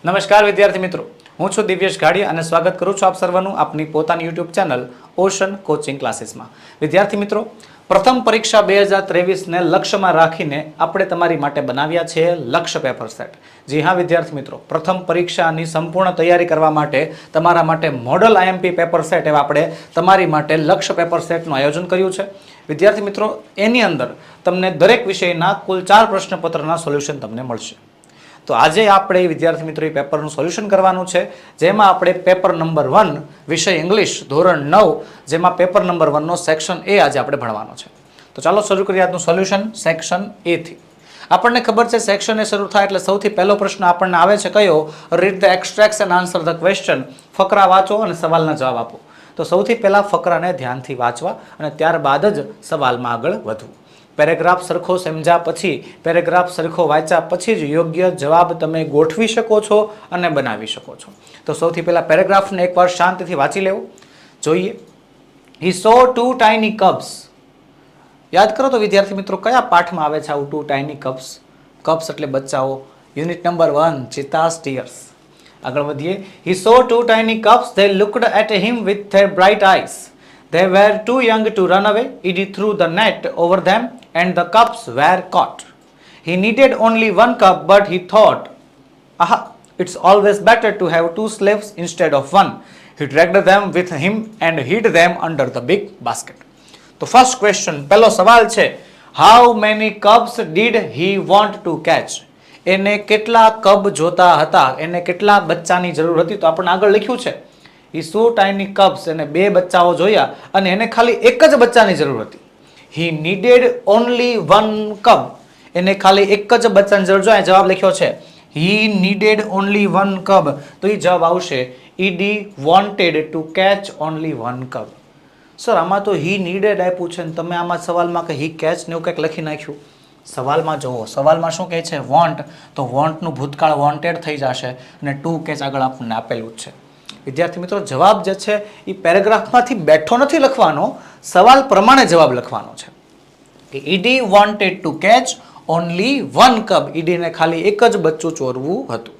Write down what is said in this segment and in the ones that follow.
નમસ્કાર વિદ્યાર્થી મિત્રો, હું છું દિવ્યેશ ગાડી અને સ્વાગત કરું છું આપ સર્વનું આપની પોતાની યુટ્યુબ ચેનલ ઓશન કોચિંગ ક્લાસીસમાં। વિદ્યાર્થી મિત્રો, પ્રથમ પરીક્ષા 2023ને લક્ષ્યમાં રાખીને આપણે તમારી માટે બનાવ્યા છે લક્ષ્ય પેપર સેટ। જી હા વિદ્યાર્થી મિત્રો, પ્રથમ પરીક્ષાની સંપૂર્ણ તૈયારી કરવા માટે તમારા માટે મોડલ આઈએમપી પેપર સેટ એવા આપણે તમારી માટે લક્ષ્ય પેપર સેટનું આયોજન કર્યું છે। વિદ્યાર્થી મિત્રો, એની અંદર તમને દરેક વિષયના કુલ 4 પ્રશ્નપત્રના સોલ્યુશન તમને મળશે। તો આજે આપણે વિદ્યાર્થી મિત્રો એ પેપરનું સોલ્યુશન કરવાનું છે, જેમાં આપણે પેપર નંબર 1 વિષય ઇંગ્લિશ ધોરણ 9 જેમાં પેપર નંબર 1 નો સેક્શન એ આજે આપણે ભણવાનો છે। તો ચાલો શરૂ કરીએ આજનું સોલ્યુશન સેક્શન એ થી। આપણને ખબર છે સેક્શન એ શરૂ થાય એટલે સૌથી પહેલો પ્રશ્ન આપણને આવે છે કયો? Read the extracts and answer the question. ફકરા વાંચો અને સવાલના જવાબ આપો। તો સૌથી પહેલા ફકરાને ધ્યાનથી વાંચવા અને ત્યારબાદ જ સવાલમાં આગળ વધવું। પેરેગ્રાફ સરખો સમજ્યા પછી, પેરેગ્રાફ સરખો વાંચ્યા પછી જ યોગ્ય જવાબ તમે ગોઠવી શકો છો અને બનાવી શકો છો। તો સૌથી પહેલા પેરેગ્રાફને એકવાર શાંતિથી વાંચી લેવો જોઈએ। હી સો 2 ટાઇની કપ્સ। યાદ કરો તો વિદ્યાર્થી મિત્રો, કયા પાઠમાં આવે છે આવું 2 ટાઇની કપ્સ? કપ્સ એટલે બચ્ચાઓ। Unit number 1 Cheetah's tears. આગળ વધીએ। He saw 2 tiny cubs, they looked at him with their bright eyes. They were too young to run away. He threw the net over them and the cups were caught. He needed only 1 cup, but he thought, aha, it's always better to have 2 slaves instead of 1. He dragged them with him and hid them under the big basket. So first question, પહેલો સવાલ છે, how many cups did he want to catch? એને કેટલા cup જોતા હતા? એને કેટલા બચ્ચાની જરૂર હતી? તો આપણે આગળ લખ્યું છે He so tiny cups, એને 2 બચ્ચાઓ જોયા અને એને ખાલી એક જ બચ્ચાની જરૂર હતી। He needed only 1 cup, એને ખાલી એક જ બચ્ચાની જરૂર જોઈએ। જવાબ લખ્યો છે He needed only 1 cup, તો એ જવાબ આવશે ED wanted to catch only 1 cup। Sir આમાં તો he needed આપ્યું છે ને તમે આમાં સવાલમાં કે he catch ને એવું કંઈક લખી નાખ્યું। સવાલમાં જોવો, સવાલમાં શું કહે છે? want, તો want નું ભૂતકાળ wanted થઈ જશે અને to catch આગળ આપણને આપેલું જ છે। વિદ્યાર્થી મિત્રો, જવાબ જે છે એ પેરેગ્રાફમાંથી બેઠો નથી લખવાનો, સવાલ પ્રમાણે જવાબ લખવાનો છે કે Edi wanted to catch only 1 cub, ઈડીને ખાલી એક જ બચ્ચું ચોરવું હતું।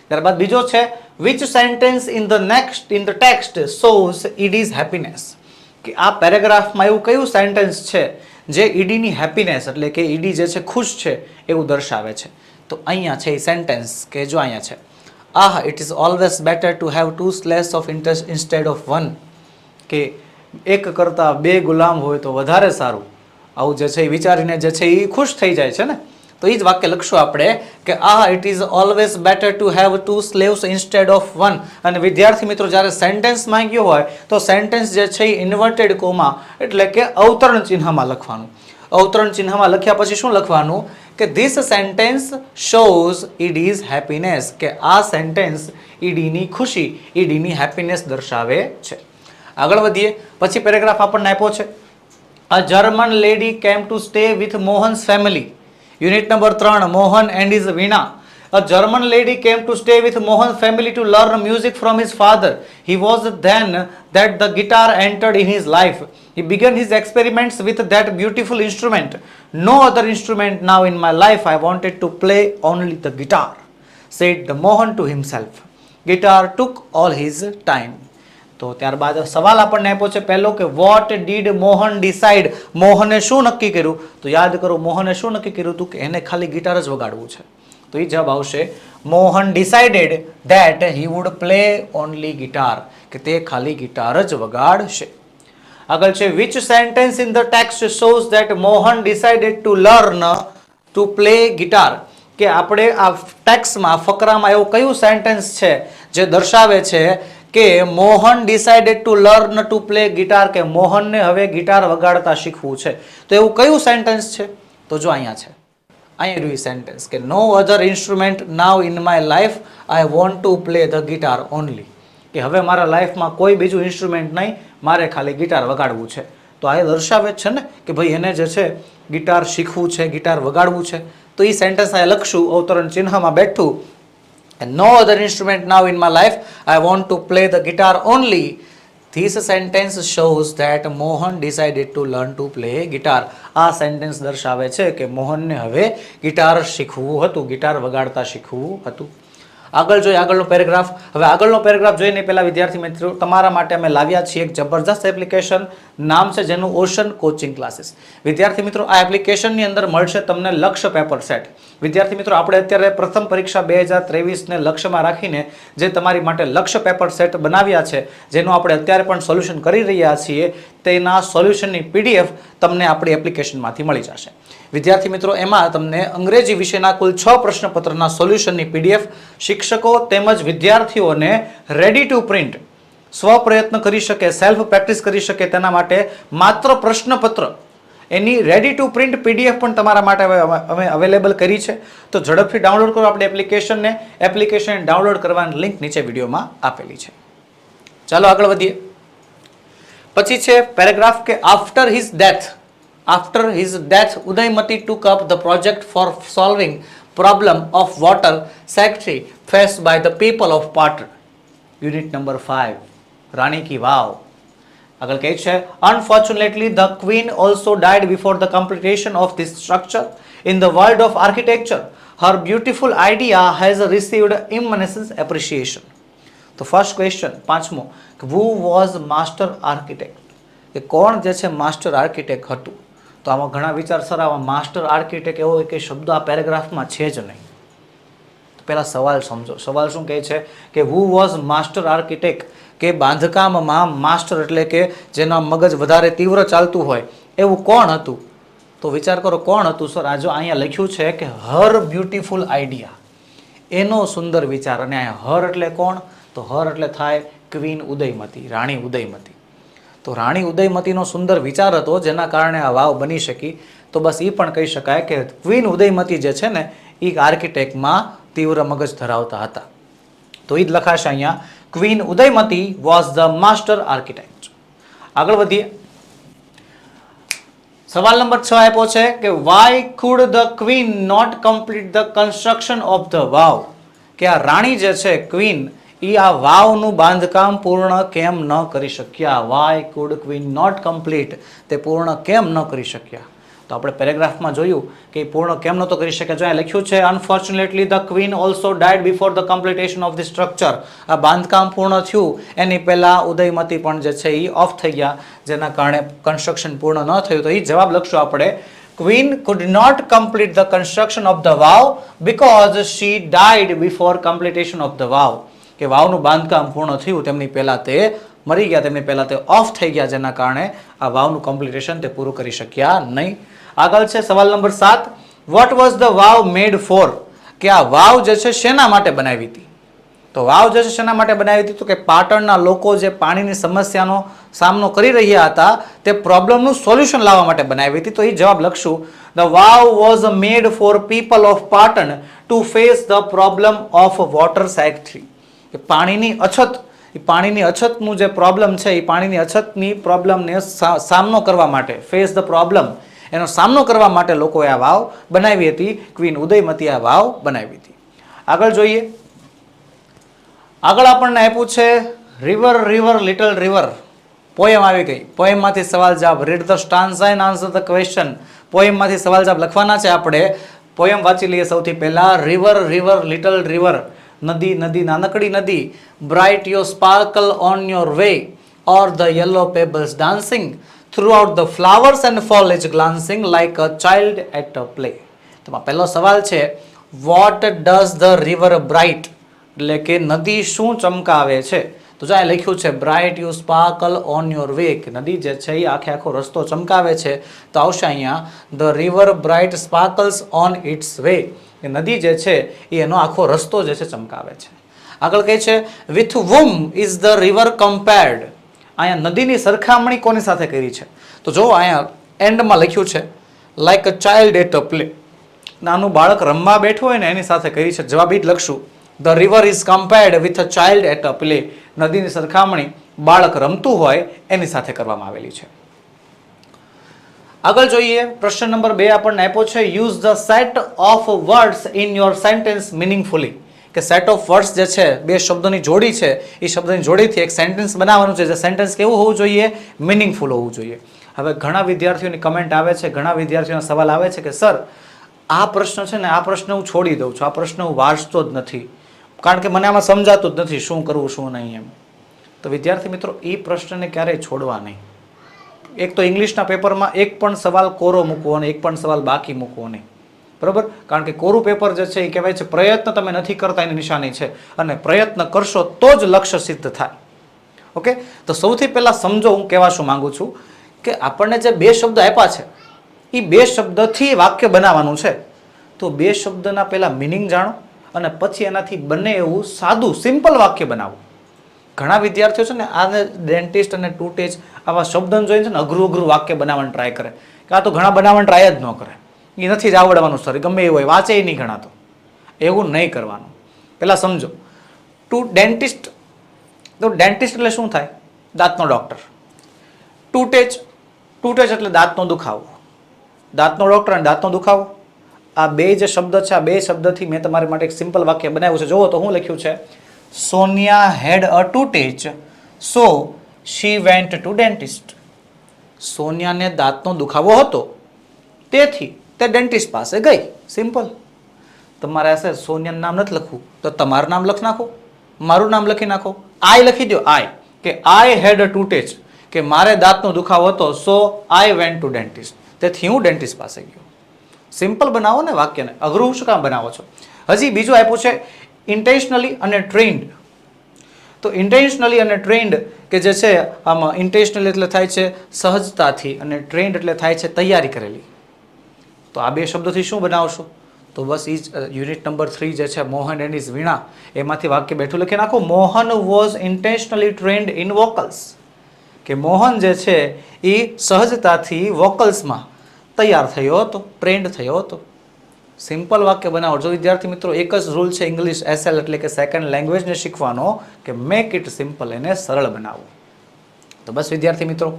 ત્યારબાદ બીજો છે which sentence in the text shows Edi's happiness, કે આ પેરેગ્રાફમાં એવું કયું સેન્ટેન્સ છે જે ઈડીની હેપીનેસ એટલે કે ઈડી જે છે ખુશ છે એવું દર્શાવે છે? તો અહીંયા છે એ સેન્ટેન્સ કે જો અહીંયા છે it is always better to have 2 slaves of interest instead of 1, કે એક કરતા 2 ગુલામ હોય તો વધારે સારું। આવું જે છે એ વિચારીને જે છે એ ખુશ થઈ જાય છે ને, તો એ જ વાક્ય લખશું આપણે કે it is always better to have 2 slaves instead of 1। અને વિદ્યાર્થી મિત્રો, જ્યારે સેન્ટેન્સ માંગ્યો હોય તો સેન્ટેન્સ જે છે એ ઇન્વર્ટેડ કોમા એટલે કે અવતરણ ચિહ્નમાં લખવાનું। અવતરણ ચિહ્નમાં લખ્યા પછી શું લખવાનું કે this sentence shows Edi's happiness, કે આ સેન્ટેન્સ ઈડીની ખુશી, ઈડીની હેપીનેસ દર્શાવે છે। આગળ વધીએ। પછી પેરેગ્રાફ આપણને આપ્યો છે a German lady came to stay with Mohan's family. Unit number 3 Mohan and his Veena. A German lady came to stay with Mohan's family to learn music from his father. He was then that the guitar entered in his life. He began his experiments with that beautiful instrument. No other instrument now in my life. I wanted to play only the guitar, said the Mohan to himself. Guitar took all his time. તો ત્યારબાદ સવાલ આપણને આપ્યો છે પહેલો કે what did Mohan decide, મોહને શું નક્કી કર્યું? તો યાદ કરો મોહને શું નક્કી કર્યું હતું કે એને ખાલી ગિટાર જ વગાડવું છે। તો એ જવાબ આવશે Mohan decided that he would play only guitar, કે તે ખાલી ગિટાર જ વગાડશે। આગળ છે which sentence in the text shows that Mohan decided to learn to play guitar, કે આપણે આ ટેક્સ્ટમાં ફકરામાં એવું કયું સેન્ટેન્સ છે જે દર્શાવે છે કે Mohan decided to learn to play guitar, કે મોહનને હવે ગિટાર વગાડતા શીખવું છે। તો એવું કયું સેન્ટેન્સ છે? તો જો અહીંયા છે, અહીંયા રહ્યું સેન્ટેન્સ કે no other instrument now in my life, I want to play the guitar only, કે હવે મારા લાઈફમાં કોઈ બીજું ઇન્સ્ટ્રુમેન્ટ નહીં, મારે ખાલી ગિટાર વગાડવું છે। તો આ દર્શાવે છે ને કે ભાઈ એને જે છે ગિટાર શીખવું છે, ગિટાર વગાડવું છે। તો એ સેન્ટેન્સ આ લખશું અવતરણ ચિહ્નમાં બેઠું no other instrument now in my life, I want to play the guitar only. This sentence shows that Mohan decided to learn to play guitar. આ સેન્ટેન્સ દર્શાવે છે કે મોહનને હવે ગિટાર શીખવું હતું, ગિટાર વગાડતા શીખવું હતું। આગળ જોઈએ આગળનો પેરેગ્રાફ. હવે આગળનો પેરેગ્રાફ જોઈને પહેલા વિદ્યાર્થી મિત્રો તમારા માટે અમે લાવ્યા છીએ એક જબરદસ્ત એપ્લિકેશન, નામ છે જેનું ઓશન કોચિંગ ક્લાસીસ. વિદ્યાર્થી મિત્રો આ એપ્લિકેશનની અંદર મળશે તમને લક્ષ્ય પેપર સેટ. વિદ્યાર્થી મિત્રો આપણે અત્યારે પ્રથમ પરીક્ષા 2023ને લક્ષ્યમાં રાખીને જે તમારી માટે લક્ષ્ય પેપર સેટ બનાવ્યા છે, જેનું આપણે અત્યારે પણ સોલ્યુશન કરી રહ્યા છીએ, તેના સોલ્યુશનની PDF તમને આપણી એપ્લિકેશનમાંથી મળી જશે. વિદ્યાર્થી મિત્રો એમાં તમને અંગ્રેજી વિષયના કુલ 6 પ્રશ્નપત્રના સોલ્યુશનની PDF શિક્ષકો તેમજ વિદ્યાર્થીઓને રેડી ટુ પ્રિન્ટ સ્વપ્રયત્ન કરી શકે, સેલ્ફ પ્રેક્ટિસ કરી શકે તેના માટે માત્ર પ્રશ્નપત્ર એની રેડી ટુ પ્રિન્ટ PDF પણ તમારા માટે અમે અવેલેબલ કરી છે. તો ઝડપથી ડાઉનલોડ કરો આપણે એપ્લિકેશનને. એપ્લિકેશન ડાઉનલોડ કરવાની લિંક નીચે વિડીયોમાં આપેલી છે. ચાલો આગળ વધીએ. પછી છે પેરેગ્રાફ કે after his death Udaymati took up the project for solving problem of water scarcity faced by the people of Patan. Unit number 5, Rani ki Vav. આગળ કહે છે unfortunately the queen also died before the completion of this structure. In the world of architecture her beautiful idea has received immense appreciation. તો first question પાંચમો, who was master architect? કે કોણ જે છે master architect હતું? તો આમાં ઘણા વિચાર સર આમાં માસ્ટર આર્કિટેક્ટ એવો એક શબ્દ આ પેરેગ્રાફમાં છે જ નહીં. પહેલા સવાલ સમજો. સવાલ શું કહે છે કે who was master architect? કે બાંધકામમાં માસ્ટર એટલે કે જેના મગજ વધારે તીવ્ર ચાલતું હોય એવું કોણ હતું? તો વિચાર કરો કોણ હતું સર? આ જો અહીંયા લખ્યું છે કે હર બ્યુટીફુલ આઈડિયા, એનો સુંદર વિચાર. અને અહીંયા હર એટલે કોણ? તો હર એટલે થાય ક્વીન ઉદયમતી, રાણી ઉદયમતી. તો રાણી ઉદયમતીનો સુંદર વિચાર હતો જેના કારણે આ વાવ બની શકી. તો બસ એ પણ કહી શકાય કે ક્વીન ઉદયમતી જે છે ને એ આર્કિટેક્ટમાં તીવ્ર મગજ ધરાવતા હતા. તો એ જ લખાશે અહીંયા, queen Udayamati was the master architect. આગળ વધીએ. સવાલ નંબર 6 આપ્યો છે કે why could the queen not complete the construction of the vav? કે આ રાણી જે છે ક્વીન એ આ વાવનું બાંધકામ પૂર્ણ કેમ ન કરી શક્યા? Why could queen not complete, તે પૂર્ણ કેમ ન કરી શક્યા? તો આપણે પેરેગ્રાફમાં જોયું કે પૂર્ણ કેમ નહોતો કરી શક્યા. જો અહીં લખ્યું છે unfortunately the queen also died before the completion of the structure. આ બાંધકામ પૂર્ણ થયું એની પહેલા ઉદયમતી પણ જે છે એ ઓફ થઈ ગયા, જેના કારણે કન્સ્ટ્રક્શન પૂર્ણ ન થયું. તો એ જવાબ લખશું આપણે, queen could not complete the construction of the vow because she died before completion of the vow. કે વાવનું બાંધકામ પૂર્ણ થયું તેમની પહેલા તે મરી ગયા, તેમની પહેલા તે ઓફ થઈ ગયા, જેના કારણે આ વાવનું કમ્પ્લીટેશન તે પૂરું કરી શક્યા નહીં. આગળ છે સવાલ નંબર 7, what was the vav made for? કે આ વાવ જે છે શેના માટે બનાવી હતી? તો વાવ જે છે શેના માટે બનાવી હતી? તો કે પાટણના લોકો જે પાણીની સમસ્યાનો સામનો કરી રહ્યા હતા તે પ્રોબ્લેમનું સોલ્યુશન લાવવા માટે બનાવી હતી. તો એ જવાબ લખશું, the vav was made for people of Patan to face the problem of water scarcity. કે પાણીની અછતનું જે પ્રોબ્લેમ છે એ પાણીની અછતની પ્રોબ્લેમને સામનો કરવા માટે, ફેસ ધ પ્રોબ્લેમ, એનો સામનો કરવા માટે લોકોએ આ વાવ બનાવી હતી. ક્વીન ઉદયમતી આ વાવ બનાવી હતી. આગળ જોઈએ. આગળ આપણને આપ્યું છે river river little river. Poem આવી ગઈ. પોએમમાંથી સવાલ જવાબ. Read the stanza and answer the question. પોએમમાંથી સવાલ જવાબ લખવાના છે આપણે. પોએમ વાંચી લઈએ સૌથી પહેલા. River river little river. નદી નદી નાનકડી નદી. Bright your sparkle on your way or the yellow pebbles dancing throughout the flowers and foliage glancing like a child at a play. તો પહેલો સવાલ છે, what does the river bright? એટલે કે નદી શું ચમકાવે છે? તો જો અહીં લખ્યું છે bright you sparkle on your way, કે નદી જે છે એ આખો રસ્તો ચમકાવે છે. તો આવશે અહીંયા the river bright sparkles on its way. એ નદી જે છે એ એનો આખો રસ્તો જે છે ચમકાવે છે. આગળ કહે છે with whom is the river compared? અહીંયા નદીની સરખામણી કોની સાથે કરી છે? તો જો અહીંયા એન્ડમાં લખ્યું છે like a child at a play. નાનું બાળક રમવા બેઠું હોય ને એની સાથે કરી છે. જવાબ એ જ લખશું, the river is compared with a child at a play. નદીની સરખામણી બાળક રમતું હોય એની સાથે કરવામાં આવેલી છે. આગળ જોઈએ. પ્રશ્ન નંબર 2 આપણને આપ્યો છે, use the set of words in your sentence મિનિંગફુલી. કે સેટ ઓફ વર્ડ્સ જે છે, બે શબ્દોની જોડી છે, એ શબ્દની જોડીથી એક સેન્ટેન્સ બનાવવાનું છે. જે સેન્ટેન્સ કેવું હોવું જોઈએ? મિનિંગફુલ હોવું જોઈએ. હવે ઘણા વિદ્યાર્થીઓની કમેન્ટ આવે છે, ઘણા વિદ્યાર્થીઓનો સવાલ આવે છે કે સર આ પ્રશ્ન છે ને, આ પ્રશ્ન હું છોડી દઉં છું, આ પ્રશ્ન હું વાંચતો જ નથી, કારણ કે મને આમાં સમજાતું જ નથી શું કરવું શું નહીં એમ. તો વિદ્યાર્થી મિત્રો એ પ્રશ્નને ક્યારેય છોડવા નહીં. એક તો ઇંગ્લિશના પેપરમાં એક પણ સવાલ કોરો મૂકવો અને એક પણ સવાલ બાકી મૂકવો નહીં, બરોબર? કારણ કે કોરું પેપર જે છે એ કહેવાય છે પ્રયત્ન તમે નથી કરતા એની નિશાની છે, અને પ્રયત્ન કરશો તો જ લક્ષ્ય સિદ્ધ થાય. ઓકે, તો સૌથી પહેલા સમજો હું કહેવા શું માંગુ છું કે આપણને જે બે શબ્દ આપ્યા છે એ બે શબ્દથી વાક્ય બનાવવાનું છે. તો બે શબ્દના પહેલા મિનિંગ જાણો અને પછી એનાથી બને એવું સાદું સિમ્પલ વાક્ય બનાવો. ઘણા વિદ્યાર્થીઓ છે ને આને ડેન્ટિસ્ટ અને ટૂટેજ આવા શબ્દને જોઈને છે ને અઘરું અઘરું વાક્ય બનાવવાનું ટ્રાય કરે, કે આ તો ઘણા બનાવવાનું ટ્રાય જ ન કરે, એ નથી જ આવડવાનું સર, ગમે એવું હોય વાંચે નહીં ઘણા. તો એવું નહીં કરવાનું. પહેલાં સમજો ડેન્ટિસ્ટ, તો ડેન્ટિસ્ટ એટલે શું થાય? દાંતનો ડૉક્ટર. ટૂટેજ એટલે દાંતનો દુખાવો. દાંતનો ડૉક્ટર અને દાંતનો દુખાવો, આ બે જે શબ્દ છે, આ બે શબ્દથી મેં તમારી માટે એક સિમ્પલ વાક્ય બનાવ્યું છે. જુઓ તો હું લખ્યું છે, સોનિયા હેડ અ ટૂટેજ સો શી વેન્ટ ટુ ડેન્ટિસ્ટ. સોનિયાને દાંતનો દુખાવો હતો તેથી તે ડેન્ટિસ્ટ પાસે ગઈ. સિમ્પલ. તમારે હશે સોનિયાનું નામ નથી લખવું તો તમારું નામ લખી નાખો, મારું નામ લખી નાખો, આઈ લખી દો, આઈ, કે આઈ હેડ અ ટૂટેજ, કે મારે દાંતનો દુખાવો હતો સો આઈ વેન્ટ ટુ ડેન્ટિસ્ટ, તેથી હું ડેન્ટિસ્ટ પાસે ગયો. સિમ્પલ બનાવો ને વાક્યને, અઘરું શું કામ બનાવો છો? હજી બીજું આપ્યું છે ઇન્ટેન્શનલી અને ટ્રેન્ડ. તો ઇન્ટેન્શનલી અને ટ્રેન્ડ કે જે છે આમાં ઇન્ટેન્શનલી એટલે થાય છે સહજતાથી અને ટ્રેન્ડ એટલે થાય છે તૈયારી કરેલી. તો આ બે શબ્દોથી શું બનાવશો? તો બસ એ જ યુનિટ નંબર 3 જે છે મોહન એન્ડ ઇઝ વીણા, એમાંથી વાક્ય બેઠું લખી નાખો. Mohan was intentionally trained in vocals, કે મોહન જે છે એ સહજતાથી વોકલ્સમાં તૈયાર થયો હતો, ટ્રેન્ડ થયો હતો. સિમ્પલ વાક્ય બનાવો. જો વિદ્યાર્થી મિત્રો એક જ રૂલ છે ઇંગ્લિશ એસએલ એટલે કે સેકન્ડ લેંગ્વેજને શીખવાનો, કે મેક ઇટ સિમ્પલ, એને સરળ બનાવો. તો બસ વિદ્યાર્થી મિત્રો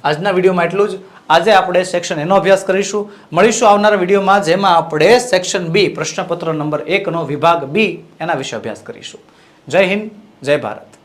આજના વિડીયોમાં એટલું જ. આજે આપણે સેક્શન એનો અભ્યાસ કરીશું. મળીશું આવનારા વિડીયોમાં, જેમાં આપણે સેક્શન બી પ્રશ્નપત્ર નંબર 1 નો વિભાગ બી એના વિશે અભ્યાસ કરીશું. જય હિન્દ, જય ભારત.